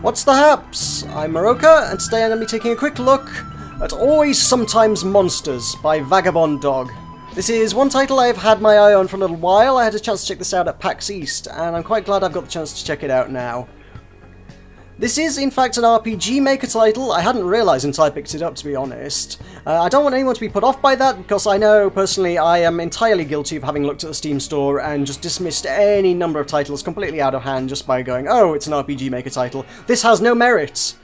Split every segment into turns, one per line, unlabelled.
What's the haps? I'm Meroka, and today I'm going to be taking a quick look at Always Sometimes Monsters by Vagabond Dog. This is one title I've had my eye on for a little while. I had a chance to check this out at PAX East, and I'm quite glad I've got the chance to check it out now. This is, in fact, an RPG Maker title. I hadn't realised until I picked it up, to be honest. I don't want anyone to be put off by that, because I know, personally, I am entirely guilty of having looked at the Steam store and just dismissed any number of titles completely out of hand just by going, oh, it's an RPG Maker title. This has no merit.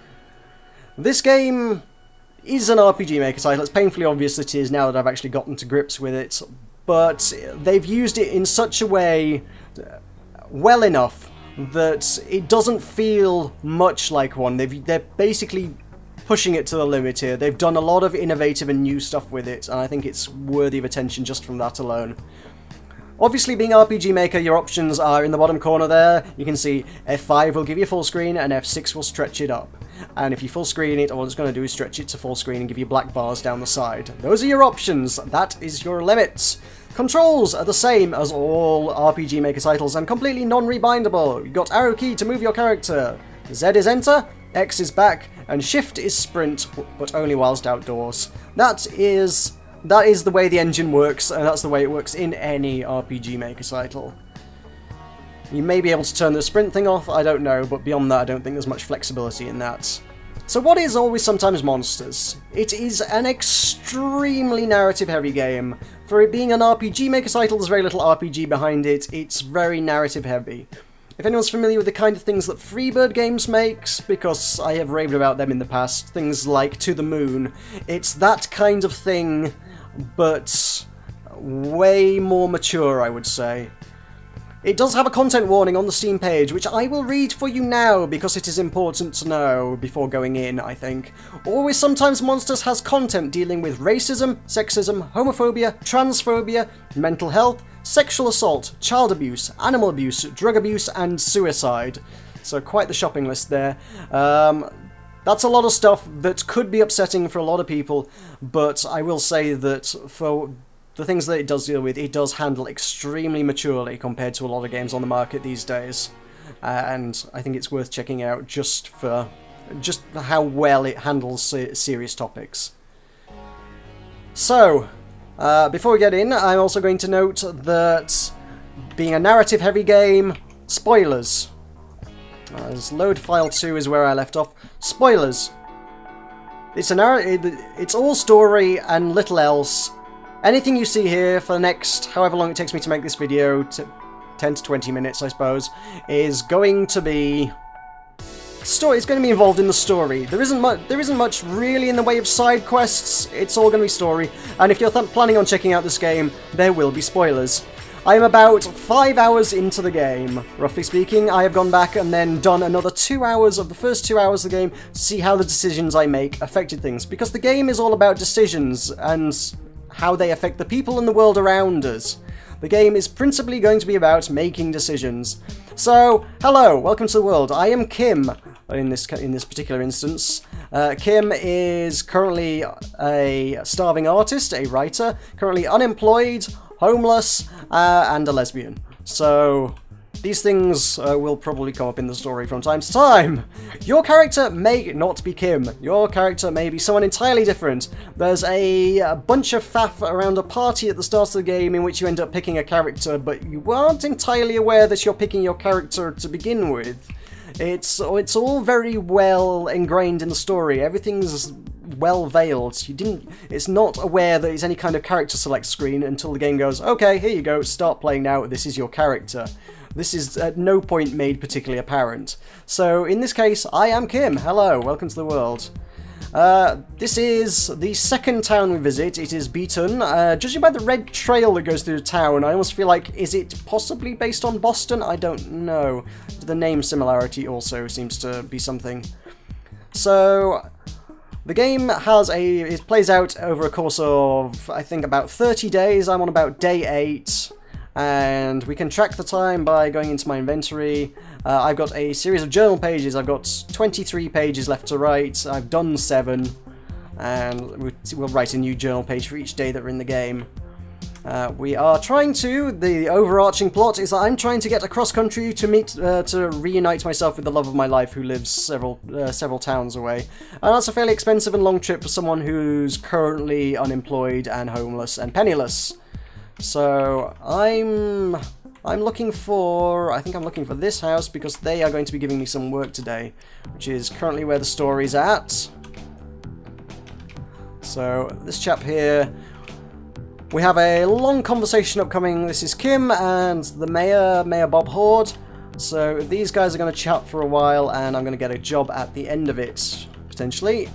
This game is an RPG Maker title. It's painfully obvious it is now that I've actually gotten to grips with it, but they've used it in such a way well enough that it doesn't feel much like one. They're basically pushing it to the limit here. They've done a lot of innovative and new stuff with it, and I think it's worthy of attention just from that alone. Obviously, being RPG Maker, your options are in the bottom corner there. You can see F5 will give you full screen, and F6 will stretch it up. And if you full screen it, all it's going to do is stretch it to full screen and give you black bars down the side. Those are your options. That is your limit. Controls are the same as all RPG Maker titles and completely non-rebindable. You've got arrow key to move your character. Z is enter, X is back, and shift is sprint, but only whilst outdoors. That is the way the engine works, and that's the way it works in any RPG Maker title. You may be able to turn the sprint thing off, I don't know, but beyond that I don't think there's much flexibility in that. So what is Always Sometimes Monsters? It is an extremely narrative-heavy game. For it being an RPG Maker title, there's very little RPG behind it. It's very narrative-heavy. If anyone's familiar with the kind of things that Freebird Games makes, because I have raved about them in the past, things like To the Moon, it's that kind of thing, but way more mature, I would say. It does have a content warning on the Steam page, which I will read for you now because it is important to know before going in, I think. Always Sometimes Monsters has content dealing with racism, sexism, homophobia, transphobia, mental health, sexual assault, child abuse, animal abuse, drug abuse, and suicide. So quite the shopping list there. That's a lot of stuff that could be upsetting for a lot of people, but I will say that for the things that it does deal with, it does handle extremely maturely compared to a lot of games on the market these days. And I think it's worth checking out just for how well it handles serious topics. So, before we get in, I'm also going to note that being a narrative-heavy game, spoilers. As load file 2 is where I left off. Spoilers. It's all story and little else. Anything you see here for the next however long it takes me to make this video, 10 to 20 minutes I suppose, is going to be story. It's going to be involved in the story. There isn't much really in the way of side quests. It's all going to be story. And if you're planning on checking out this game, there will be spoilers. I am about 5 hours into the game, roughly speaking. I have gone back and then done another 2 hours of the first 2 hours of the game to see how the decisions I make affected things. Because the game is all about decisions and how they affect the people in the world around us. The game is principally going to be about making decisions. So, hello, welcome to the world. I am Kim in this particular instance. Kim is currently a starving artist, a writer, currently unemployed, homeless, and a lesbian. So, these things will probably come up in the story from time to time. Your character may not be Kim. Your character may be someone entirely different. There's a bunch of faff around a party at the start of the game in which you end up picking a character, but you aren't entirely aware that you're picking your character to begin with. It's all very well ingrained in the story. Everything's well veiled. It's not aware that it's any kind of character select screen until the game goes, okay, here you go, start playing now, this is your character. This is at no point made particularly apparent. So, in this case, I am Kim. Hello, welcome to the world. This is the second town we visit. It is Beaton. Judging by the red trail that goes through the town, I almost feel like, is it possibly based on Boston? I don't know. The name similarity also seems to be something. So, the game it plays out over a course of, I think, about 30 days. I'm on about day 8. And we can track the time by going into my inventory. I've got a series of journal pages. I've got 23 pages left to write. I've done 7. And we'll write a new journal page for each day that we're in the game. We are trying to, the overarching plot is that I'm trying to get across country to meet, to reunite myself with the love of my life who lives several towns away. And that's a fairly expensive and long trip for someone who's currently unemployed and homeless and penniless. So I'm looking for, I think I'm looking for this house because they are going to be giving me some work today, which is currently where the story's at. So this chap here, we have a long conversation upcoming. This is Kim and the Mayor Bob Horde. So these guys are going to chat for a while and I'm going to get a job at the end of it, potentially.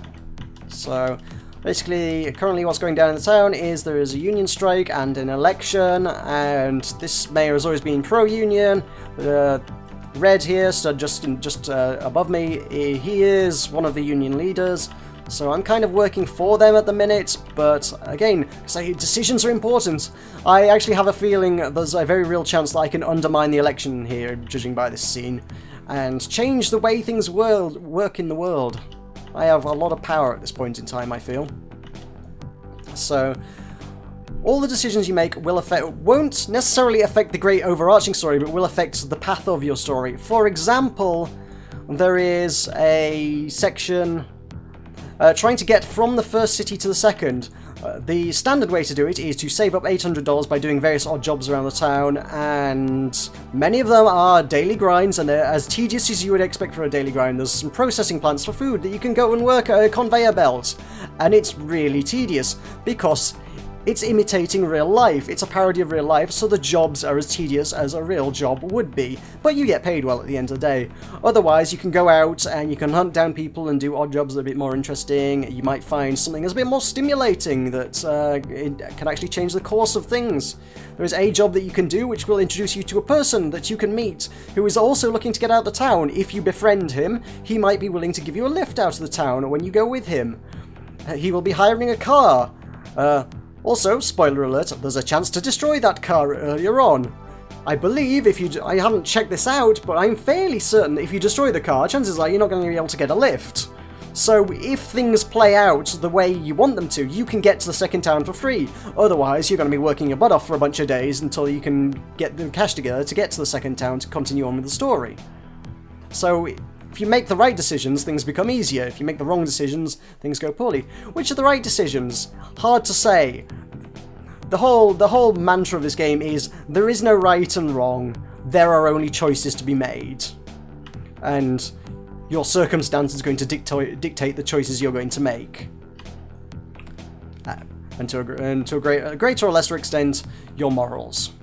So basically, currently what's going down in the town is there is a union strike and an election, and this mayor has always been pro-union. Red here, so just above me, he is one of the union leaders. So I'm kind of working for them at the minute, but again, decisions are important. I actually have a feeling there's a very real chance that I can undermine the election here, judging by this scene, and change the way things work in the world. I have a lot of power at this point in time, I feel. So all the decisions you make won't necessarily affect the great overarching story, but will affect the path of your story. For example, there is a section trying to get from the first city to the second. The standard way to do it is to save up $800 by doing various odd jobs around the town, and many of them are daily grinds, and they're as tedious as you would expect for a daily grind. There's some processing plants for food that you can go and work at a conveyor belt, and it's really tedious because it's imitating real life. It's a parody of real life, so the jobs are as tedious as a real job would be, but you get paid well at the end of the day. Otherwise, you can go out and you can hunt down people and do odd jobs that are a bit more interesting. You might find something that's a bit more stimulating that it can actually change the course of things. There is a job that you can do which will introduce you to a person that you can meet who is also looking to get out of the town. If you befriend him, he might be willing to give you a lift out of the town when you go with him. He will be hiring a car. Also, spoiler alert, there's a chance to destroy that car earlier on. I believe I haven't checked this out, but I'm fairly certain that if you destroy the car, chances are you're not going to be able to get a lift. So if things play out the way you want them to, you can get to the second town for free. Otherwise, you're going to be working your butt off for a bunch of days until you can get the cash together to get to the second town to continue on with the story. So if you make the right decisions, things become easier. If you make the wrong decisions, things go poorly. Which are the right decisions? Hard to say. The whole mantra of this game is there is no right and wrong. There are only choices to be made. And your circumstance is going to dictate the choices you're going to make. And to a greater or lesser extent, your morals.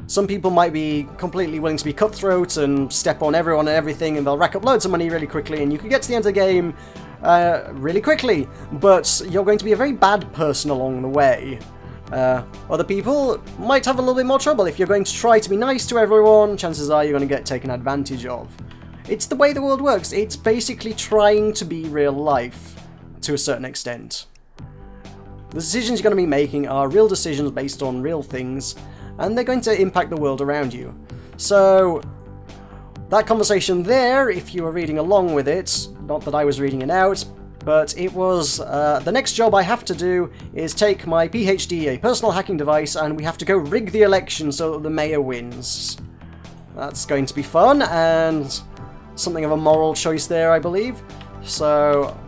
Some people might be completely willing to be cutthroat and step on everyone and everything, and they'll rack up loads of money really quickly, and you can get to the end of the game really quickly, but you're going to be a very bad person along the way. Other people might have a little bit more trouble. If you're going to try to be nice to everyone, chances are you're going to get taken advantage of. It's the way the world works. It's basically trying to be real life, to a certain extent. The decisions you're going to be making are real decisions based on real things, and they're going to impact the world around you. So that conversation there, if you were reading along with it, not that I was reading it out, but it was, the next job I have to do is take my PhD, a personal hacking device, and we have to go rig the election so that the mayor wins. That's going to be fun, and something of a moral choice there, I believe. So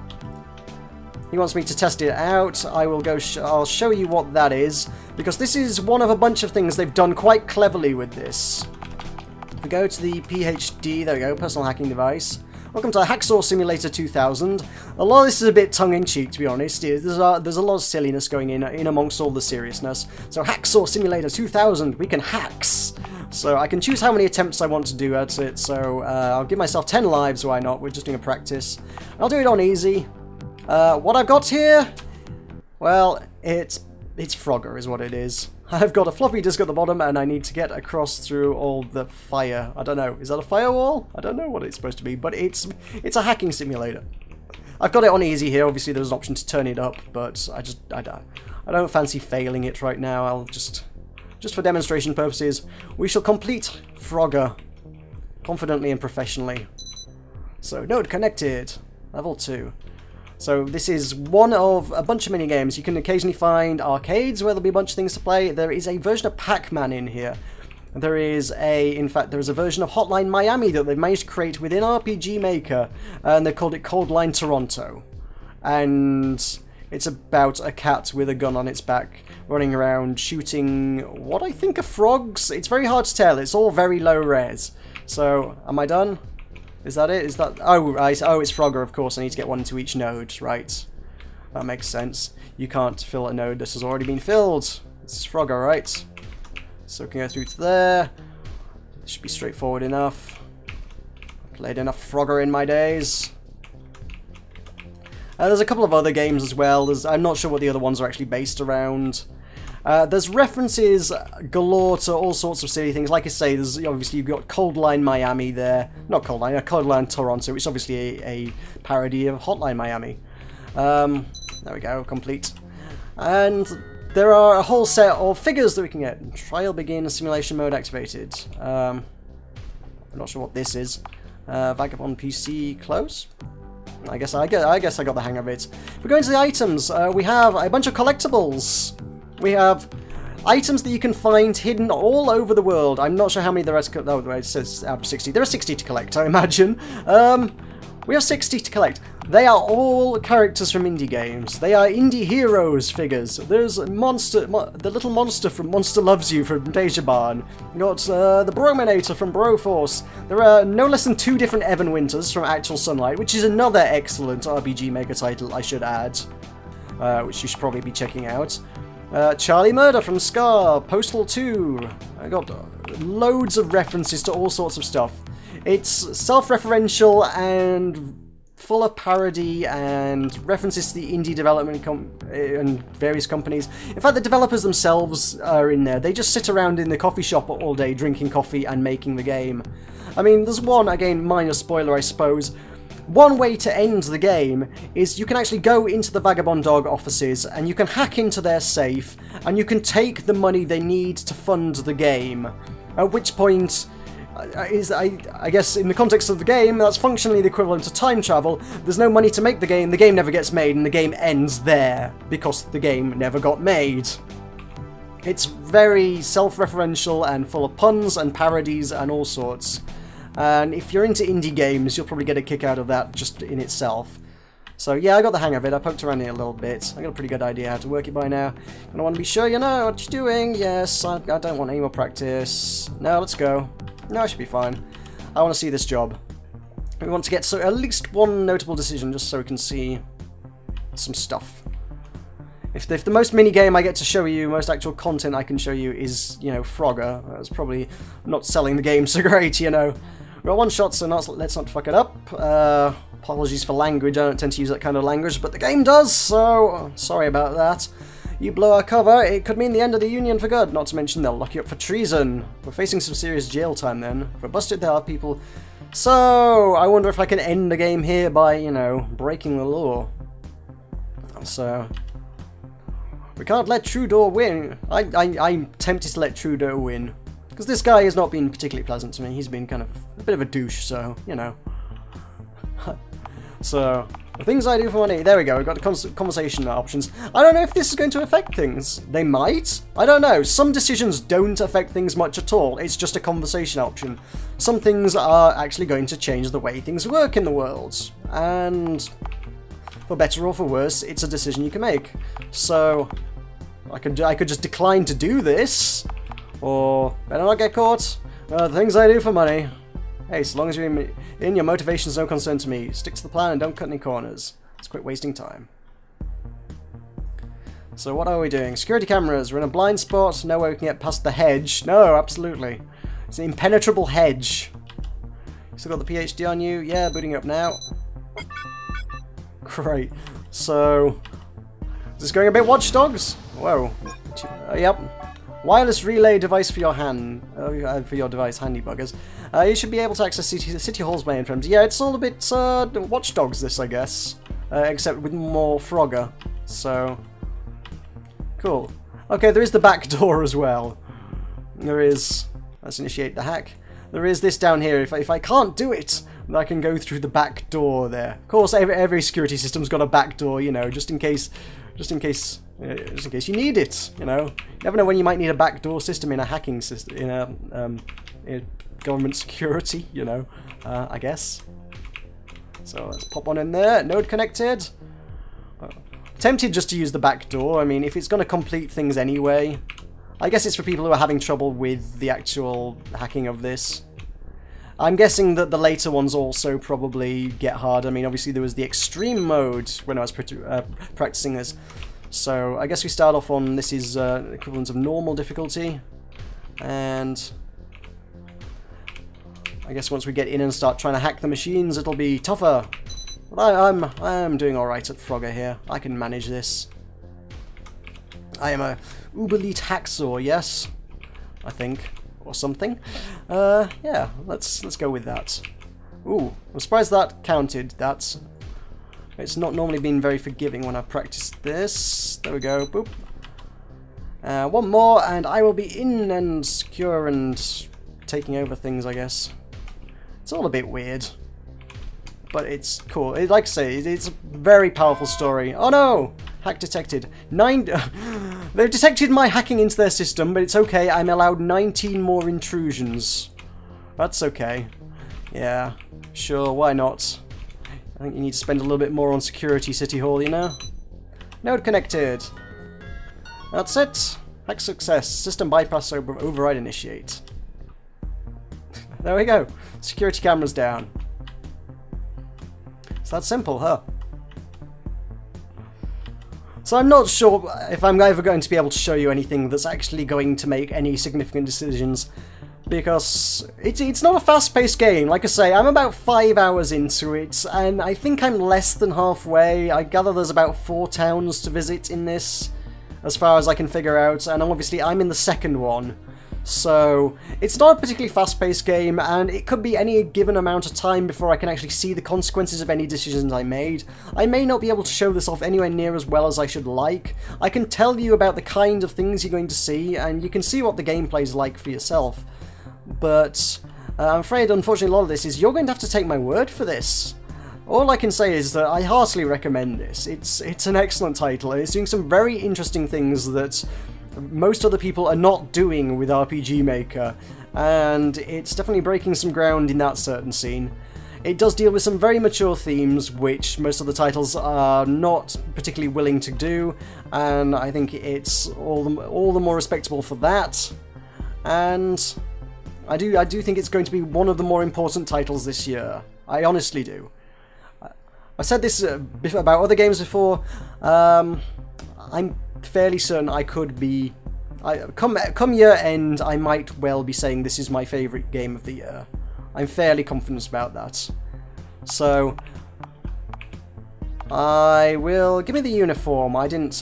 he wants me to test it out. I'll show you what that is, because this is one of a bunch of things they've done quite cleverly with this. If we go to the PhD, there we go, personal hacking device. Welcome to Hacksaw Simulator 2000. A lot of this is a bit tongue-in-cheek, to be honest. There's a lot of silliness going in amongst all the seriousness. So Hacksaw Simulator 2000, we can hacks. So I can choose how many attempts I want to do at it. So I'll give myself 10 lives, why not? We're just doing a practice. I'll do it on easy. What I've got here, well, it's Frogger is what it is. I've got a floppy disk at the bottom and I need to get across through all the fire. I don't know, is that a firewall? I don't know what it's supposed to be, but it's a hacking simulator. I've got it on easy here. Obviously there's an option to turn it up, but I don't fancy failing it right now. I'll just for demonstration purposes, we shall complete Frogger confidently and professionally. So node connected, level 2. So this is one of a bunch of mini games. You can occasionally find arcades where there'll be a bunch of things to play. There is a version of Pac-Man in here. There is in fact, there is a version of Hotline Miami that they've managed to create within RPG Maker, and they've called it Cold Line Toronto. And it's about a cat with a gun on its back, running around shooting what I think are frogs. It's very hard to tell. It's all very low res. So, am I done? Is that it? Is that... Oh, right. Oh, it's Frogger, of course. I need to get one into each node. Right. That makes sense. You can't fill a node that has already been filled. This is Frogger, right? So we can go through to there. This should be straightforward enough. Played enough Frogger in my days. There's a couple of other games as well. I'm not sure what the other ones are actually based around. There's references galore to all sorts of silly things. Like I say, there's obviously you've got Cold Line Miami there. Not Cold Line, Cold Line Toronto, which is obviously a parody of Hotline Miami. There we go, complete. And there are a whole set of figures that we can get. Trial begin, simulation mode activated. I'm not sure what this is. Vagabond PC close. I guess I got the hang of it. If we go into the items, we have a bunch of collectibles. We have items that you can find hidden all over the world. I'm not sure how many there are. Oh, it says out of 60. There are 60 to collect, I imagine. We have 60 to collect. They are all characters from indie games. They are indie heroes figures. There's the little monster from Monster Loves You from Dejaban. You got the Brominator from Broforce. There are no less than 2 different Evan Winters from Actual Sunlight, which is another excellent RPG Maker title, I should add, which you should probably be checking out. Charlie Murder from Scar, Postal 2. I got loads of references to all sorts of stuff. It's self-referential and full of parody and references to the indie development and various companies. In fact, the developers themselves are in there. They just sit around in the coffee shop all day drinking coffee and making the game. I mean, there's one, again, minor spoiler, I suppose. One way to end the game is you can actually go into the Vagabond Dog offices and you can hack into their safe and you can take the money they need to fund the game. At which point, I guess in the context of the game, that's functionally the equivalent to time travel. There's no money to make the game never gets made, and the game ends there because the game never got made. It's very self-referential and full of puns and parodies and all sorts. And if you're into indie games, you'll probably get a kick out of that just in itself. So yeah, I got the hang of it. I poked around it a little bit. I got a pretty good idea how to work it by now. And I want to be sure you know what you're doing. Yes, I don't want any more practice. No, let's go. No, I should be fine. I want to see this job. We want to get at least one notable decision just so we can see some stuff. If the most mini-game I get to show you, most actual content I can show you is, you know, Frogger, that's probably not selling the game so great, you know. We're at one shot, so let's not fuck it up. Apologies for language, I don't tend to use that kind of language, but the game does, so sorry about that. You blow our cover, it could mean the end of the Union for good, not to mention they'll lock you up for treason. We're facing some serious jail time then. If we're busted, there are people... So, I wonder if I can end the game here by, you know, breaking the law. So... we can't let Trudeau win. I'm tempted to let Trudeau win. Because this guy has not been particularly pleasant to me. He's been kind of a bit of a douche, so, you know. So, the things I do for money. There we go, we've got the conversation options. I don't know if this is going to affect things. They might. I don't know. Some decisions don't affect things much at all. It's just a conversation option. Some things are actually going to change the way things work in the world. And... for better or for worse, it's a decision you can make. So, I could just decline to do this, or better not get caught. The things I do for money. Hey, so long as you're in, your motivation's no concern to me. Stick to the plan and don't cut any corners. Let's quit wasting time. So what are we doing? Security cameras. We're in a blind spot. No way we can get past the hedge. No, absolutely. It's an impenetrable hedge. Still got the PhD on you? Yeah, booting up now. Great. So, is this going a bit Watch Dogs? Whoa. Yep. Wireless relay device for your for your device, handy buggers. You should be able to access City Hall's mainframes. Yeah, it's all a bit Watch Dogs this, I guess. Except with more Frogger. So, cool. Okay, there is the back door as well. There is. Let's initiate the hack. there is this down here. If I can't do it, then I can go through the back door there. Of course, every security system's got a back door, you know, just in case you need it. You know, you never know when you might need a back door system in a hacking system, in a government security. You know, I guess. So let's pop one in there. Node connected. Tempted just to use the back door. I mean, if it's going to complete things anyway. I guess it's for people who are having trouble with the actual hacking of this. I'm guessing that the later ones also probably get hard. I mean, obviously there was the extreme mode when I was practicing this. So I guess we start off on, this is equivalent of normal difficulty. And I guess once we get in and start trying to hack the machines, it'll be tougher. But I'm doing alright at Frogger here. I can manage this. I am a uber-elite hacksaw, yes? I think. Or something. Yeah, let's go with that. Ooh, I'm surprised that counted. It's not normally been very forgiving when I've practiced this. There we go, boop. One more, and I will be in and secure and taking over things, I guess. It's all a bit weird. But it's cool. Like I say, it's a very powerful story. Oh no! Hack detected. They've detected my hacking into their system, but it's okay. I'm allowed 19 more intrusions. That's okay. Yeah, sure, why not? I think you need to spend a little bit more on security, City Hall, you know? Node connected. That's it. Hack success. System bypass override initiate. There we go. Security cameras down. It's that simple, huh? So I'm not sure if I'm ever going to be able to show you anything that's actually going to make any significant decisions, because it's not a fast-paced game. Like I say, I'm about 5 hours into it, and I think I'm less than halfway. I gather there's about 4 towns to visit in this, as far as I can figure out, and obviously I'm in the second one. So it's not a particularly fast-paced game, and it could be any given amount of time before I can actually see the consequences of any decisions I made. I may not be able to show this off anywhere near as well as I should like. I can tell you about the kind of things you're going to see, and you can see what the gameplay's like for yourself. But I'm afraid, unfortunately, a lot of this is you're going to have to take my word for this. All I can say is that I heartily recommend this. It's an excellent title. It's doing some very interesting things that most other people are not doing with RPG Maker, and it's definitely breaking some ground in that certain scene. It does deal with some very mature themes, which most of the titles are not particularly willing to do, and I think it's all the more respectable for that. And I do think it's going to be one of the more important titles this year. I honestly do. I said this about other games before. I'm fairly certain I could be... come year end, I might well be saying this is my favourite game of the year. I'm fairly confident about that. So I will... give me the uniform. I didn't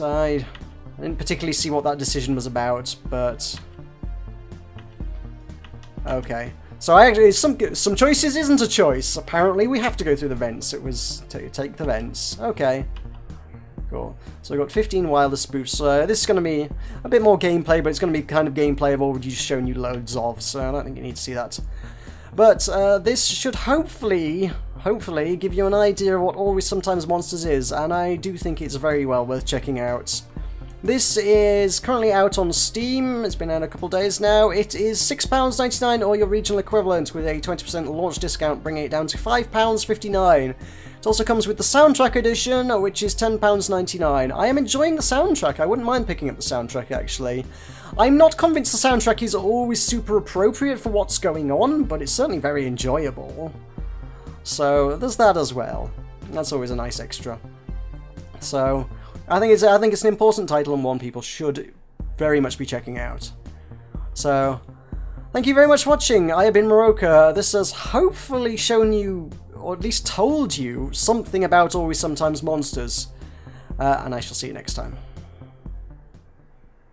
particularly see what that decision was about, but... okay. So actually, some choices isn't a choice. Apparently we have to go through the vents. It was take the vents. Okay. Cool. So we've got 15 wireless spoofs. This is going to be a bit more gameplay, but it's going to be kind of gameplay I've already just shown you loads of, so I don't think you need to see that. But this should hopefully give you an idea of what Always Sometimes Monsters is, and I do think it's very well worth checking out. This is currently out on Steam. It's been out a couple of days now. It is £6.99 or your regional equivalent, with a 20% launch discount, bringing it down to £5.59. It also comes with the soundtrack edition, which is £10.99. I am enjoying the soundtrack. I wouldn't mind picking up the soundtrack, actually. I'm not convinced the soundtrack is always super appropriate for what's going on, but it's certainly very enjoyable. So there's that as well. That's always a nice extra. So I think it's an important title and one people should very much be checking out. So thank you very much for watching. I have been Meroka. This has hopefully shown you, or at least told you, something about Always Sometimes Monsters. And I shall see you next time.